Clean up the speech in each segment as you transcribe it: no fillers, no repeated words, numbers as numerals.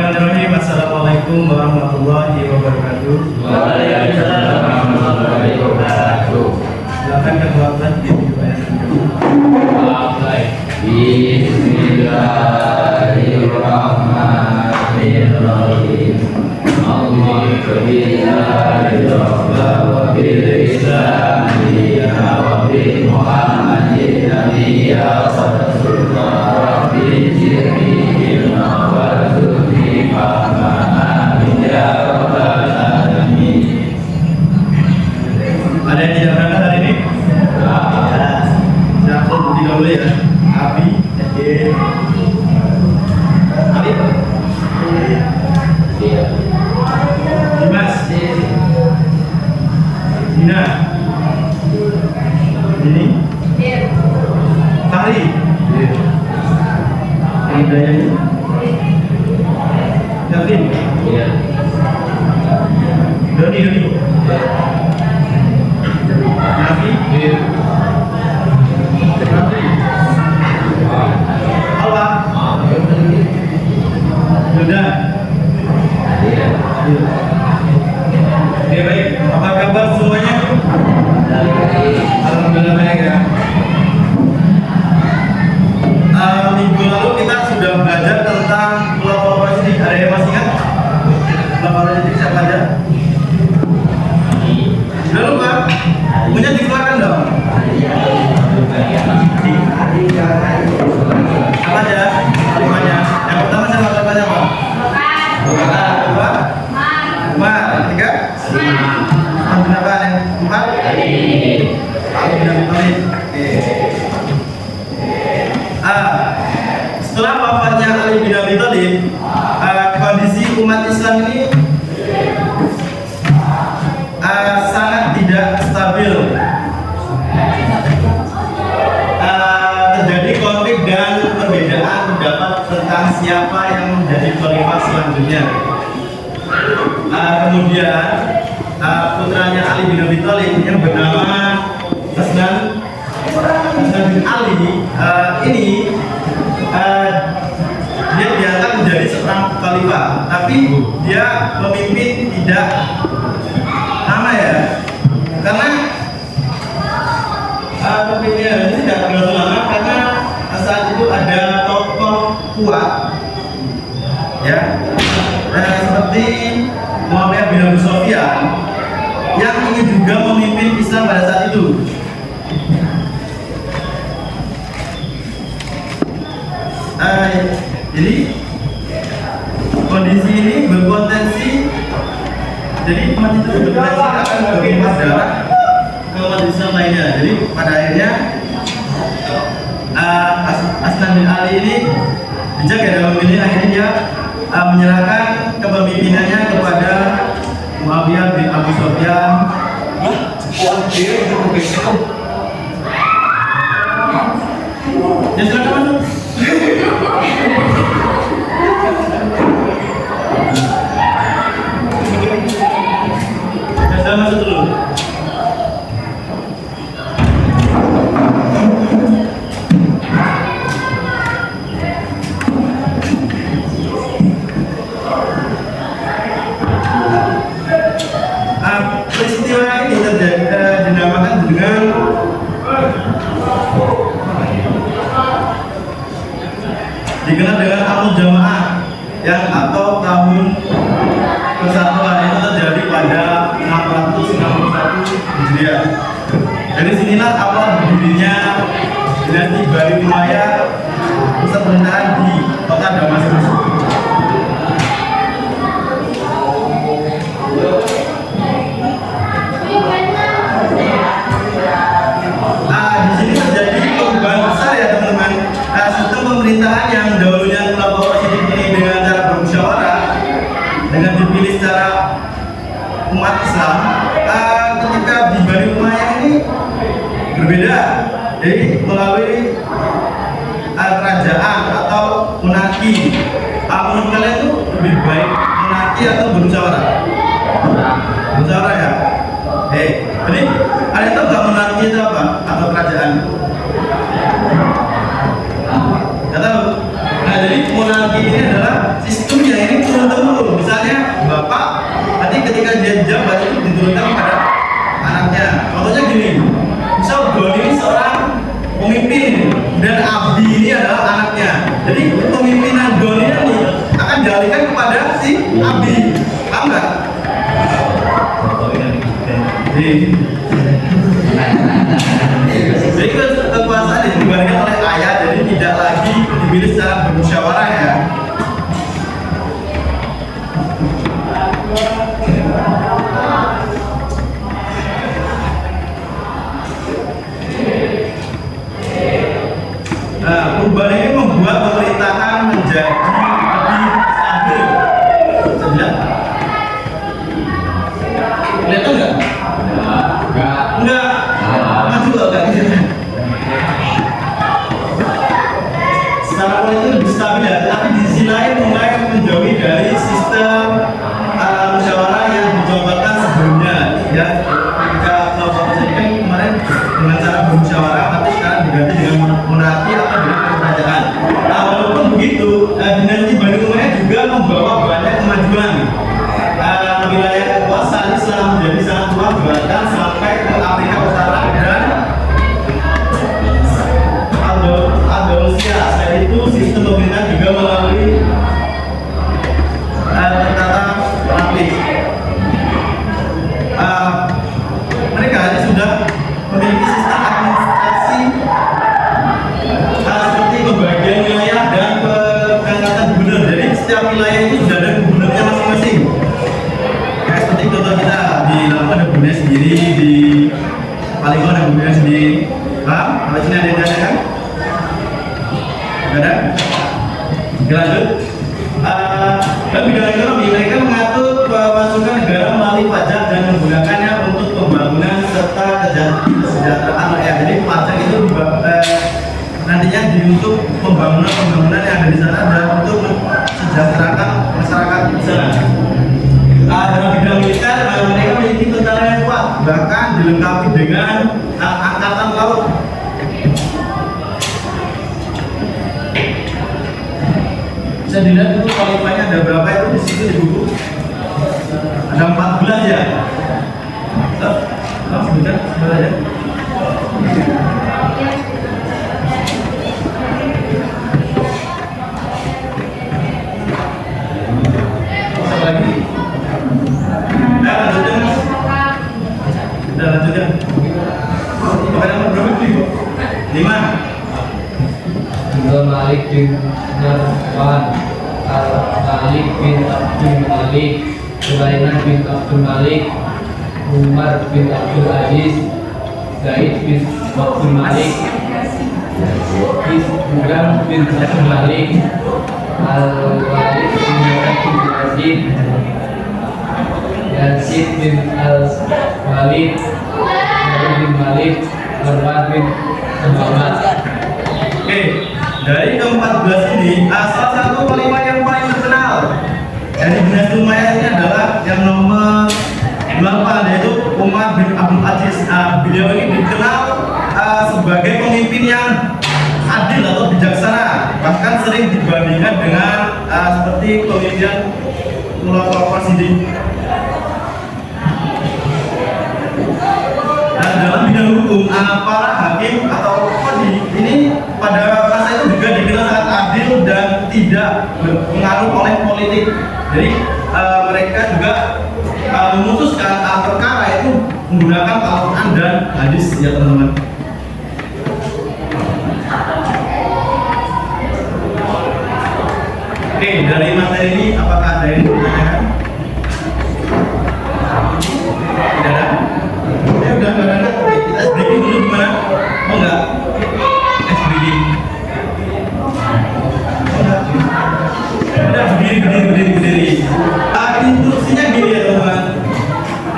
Bismillahirrahmanirrahim. Assalamualaikum warahmatullahi wabarakatuh. Waalaikumsalam warahmatullahi wabarakatuh. Silakan ketuaan di Bismillahirrahmanirrahim. Allahu wa bil Islami wa bil Muhammadin nabiyya wa rasulullah rabbil jirni wa rasulih amin ya rabbal alamin. Ada yang tidak berangkat hari ini? Ya. Saya budi dulu ya. Abi, Abi, Iya. Dimas, Dina, ini, Tari, Hidayah, Yakin, Iya. Doni, Nabi, Nabi, Allah, Yuda. Iya. Oke, baik, apa kabar semuanya? Alhamdulillah baik ya. Minggu lalu kita sudah belajar tentang kelompok positif. Ada yang masih ingat? Kelompok positif siapa aja? Sudah lupa? Bukunya dikeluarkan dong. Apa aja? Limanya. Yang pertama siapa siapa? Dua. Umar. Tiga. Kenapa yang empat? Ali bin Abi Thalib. Setelah wafatnya Ali bin Abi Thalib, kondisi umat Islam ini sangat tidak stabil. Terjadi konflik dan perbedaan pendapat tentang siapa yang menjadi khalifah selanjutnya. Kemudian putranya Ali bin Abi Thalib yang bernama Hasan bin Ali ini dia diangkat menjadi seorang khalifah, tapi dia memimpin tidak lama ya, karena kepemimpinan ini tidak terlalu lama karena saat itu ada tokoh kuat ya, seperti Muawiyah bin Abi Sufyan yang ingin juga memimpin Islam pada saat itu. Jadi kondisi ini berpotensi jadi umat itu berpotensi akan berlimpah darah ke umat Islam lainnya. Jadi pada akhirnya Hasan bin Ali ini bijak ya dalam memilih, akhirnya dia menyerahkan kepemimpinannya kepada Muawiyah bin Abi Sufyan. Ya silakan masuk. Ya saya masuk dulu. Peristiwa ini dinamakan dengan dikenal dengan Amul Jamaah yang atau tahun persatuan itu terjadi pada 661 Hijriah. Dari sinilah awal berdirinya dinasti Bani Umayyah, pusat pemerintahan di kota Damaskus. Di sini terjadi perubahan besar ya teman-teman. Sistem pemerintahan yang dahulunya kelompok positif ini dengan cara bermusyawarah, dengan dipilih secara umat Islam, ketika di Bani Umayyah ini berbeda. Jadi melalui kerajaan atau monarki. Menurut kalian itu lebih baik monarki atau bermusyawarah? Bermusyawarah ya. Jadi kalian tahu nggak monarki itu apa atau kerajaan? Nggak tahu. Nah jadi monarki ini adalah sistem yang ini turun ketika dia jabat itu diturunkan kepada anaknya. Contohnya gini, misal Doni ini seorang pemimpin dan Abdi ini adalah anaknya. Jadi pemimpinan Doni ini akan dialihkan kepada si Abdi. Paham nggak? Jadi kekuasaan diberikan oleh ayah, jadi tidak lagi dipilih secara bermusyawarah ya. Nah, perubahan ini membuat pemerintahan menjadi lebih stabil. Bisa dilihat? Kelihatan nggak? Enggak. Maju nggak gitu. Secara politik lebih stabil ya, tapi di sisi lain mulai menjauhi dari sistem musyawarah yang dicobakan sebelumnya. Ya, ketika kelompok presiden kemarin dengan cara bermusyawarah, tapi sekarang diganti dengan monarki atau dengan kerajaan. Nah, walaupun begitu, dinasti Bani Umayyah juga membawa banyak kemajuan. Wilayah kekuasaan Islam menjadi sangat luas, bahkan sampai ke Afrika Utara dan Andalusia. Selain itu, sistem pemerintahan juga melalui tata lapis. Mereka sudah memiliki sistem administrasi seperti pembagian wilayah dan pengangkatan gubernur. Jadi setiap wilayah itu sudah ada gubernurnya masing-masing. Kayak seperti contoh kita di Lampung ada gubernurnya sendiri, di Palembang ada gubernurnya sendiri. Paham? Kalau sini ada yang tanya kan? Ada? Lanjut. Dan bidang ekonomi, mereka mengatur pemasukan negara melalui pajak dan menggunakannya untuk pembangunan serta kesejahteraan rakyat. Jadi pajak itu nantinya untuk pembangunan yang ada di sana dan untuk mensejahterakan masyarakat di sana. Dalam bidang militer, mereka memiliki tentara yang kuat, bahkan dilengkapi dengan angkatan laut. Bisa dilihat itu khalifahnya ada berapa itu di situ di buku? Ada 14 ya. Sebentar, sebentar ya. Masuk lagi. Lanjutkan mas. Udah lanjutkan. Ada berapa itu? 5. Malik bin Marwan, Al-Malik bin Abdul Malik, Sulaiman bin Abdul Malik, Umar bin Abdul Aziz, Zaid bin Abdul Malik, Isburam bin Abdul Malik, Al-Walid bin Abdul Aziz, Yazid bin Al-Walid, Malik bin Malik, Marwan bin Muhammad. Oke, dari ke-14 ini, salah satu khalifah yang paling terkenal dari dinasti Umayyah ini adalah yang nomor 8, yaitu Umar bin Abdul Aziz. Beliau ini dikenal sebagai pemimpin yang adil atau bijaksana, bahkan sering dibandingkan dengan seperti pemimpinan Khulafaur Rasyidin. Dan dalam bidang hukum, para hakim atau qadhi ini pada masa itu juga dikenal sangat adil dan tidak berpengaruh oleh politik. Jadi mereka juga memutuskan perkara itu menggunakan Al-Quran dan hadis ya teman-teman. Oke, dari materi ini apakah ada yang ditanyakan? Tidak ada? Ya udah, nggak ada. Kita breaking dulu gimana? Oh enggak? Breaking. Udah berdiri. Instruksinya gini ya teman-teman.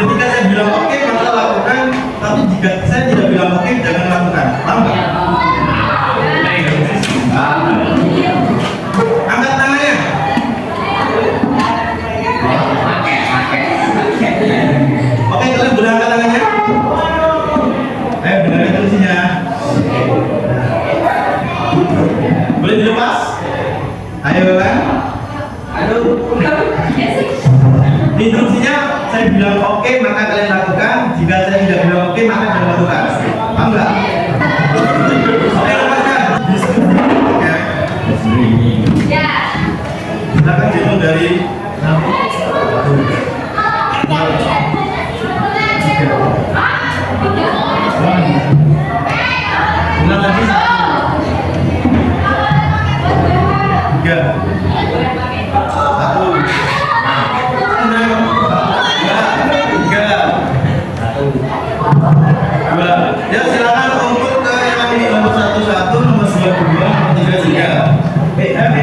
Ketika saya bilang oke, maka lakukan. Tapi jika saya tidak bilang oke, jangan lakukan. Paham nggak? Angkat tangannya. Oke, kalian boleh angkat tangannya. Ayo dengarkan instruksinya. Boleh dilepas? Ayo kan? Aduh. Instruksinya saya bilang oke maka kalian lakukan, jika saya tidak bilang oke maka jangan lakukan. Paham nggak? Oke, lepaskan. Ya. Silakan dihitung dari ya silakan untuk ke yang nomor 11, nomor 22, nomor 33. Cepet ayo.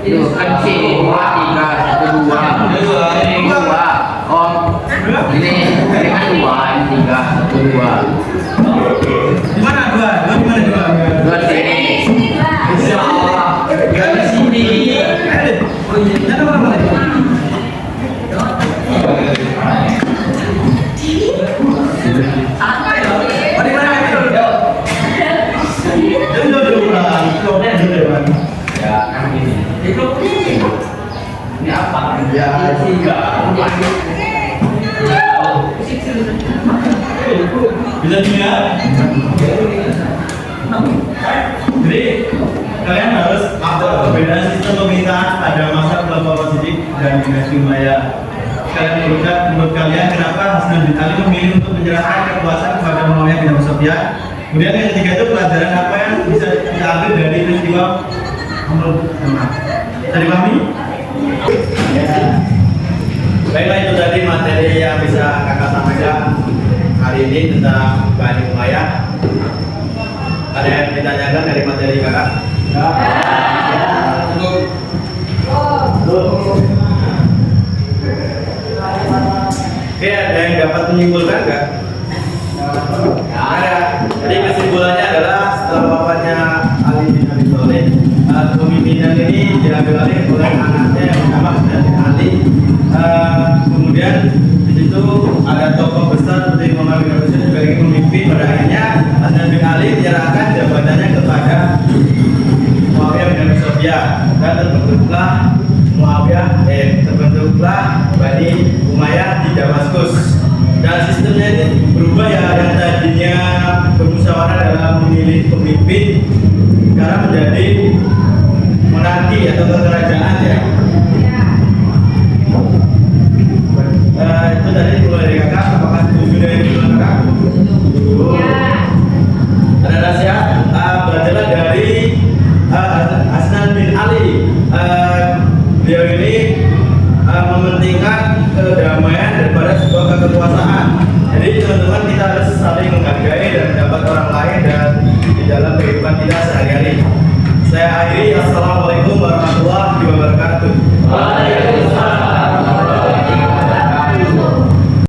Itu kan C 2 3 1 2 Om ini kan 2 ini 3 1 2 Di mana dua? Di mana dua? dua sini Insyaallah. Enggak di sini. Oh iya, ada berapa lagi? Di mana itu? Ya kan gini. Ini apa? Ya, tiga. Bisa dilihat. Jadi kalian harus ada perbedaan sistem pemerintahan pada masa kelompok positif dan dinasti Umayyah. Kalian berucap menurut kalian kenapa Hasan bin Ali memilih untuk menyerahkan kekuasaan kepada Muawiyah bin Abu Sufyan? Kemudian yang ketiga itu pelajaran apa yang bisa kita ambil dari peristiwa Amr bin As? Bisa dipahami? Ya. Baiklah, itu tadi materi yang bisa kakak sampaikan hari ini tentang Bani Umayyah. Ada yang ditanyakan dari materi kakak? Ya. Oke, ada yang dapat menyimpulkan nggak? Ada. Jadi kesimpulannya adalah setelah wafatnya Ali bin Abi Thalib, kepemimpinan ini diambil alih oleh anaknya yang bernama Hasan bin Ali. Kemudian di situ ada tokoh besar seperti Muhammad bin Abdul juga ingin memimpin. Pada akhirnya Hasan bin Ali menyerahkan jabatannya kepada Muawiyah bin Abi Sufyan dan terbentuklah Bani Umayyah di Damaskus. Dan sistemnya ini berubah ya, yang tadinya bermusyawarah dalam memilih pemimpin sekarang menjadi monarki atau kerajaan ya.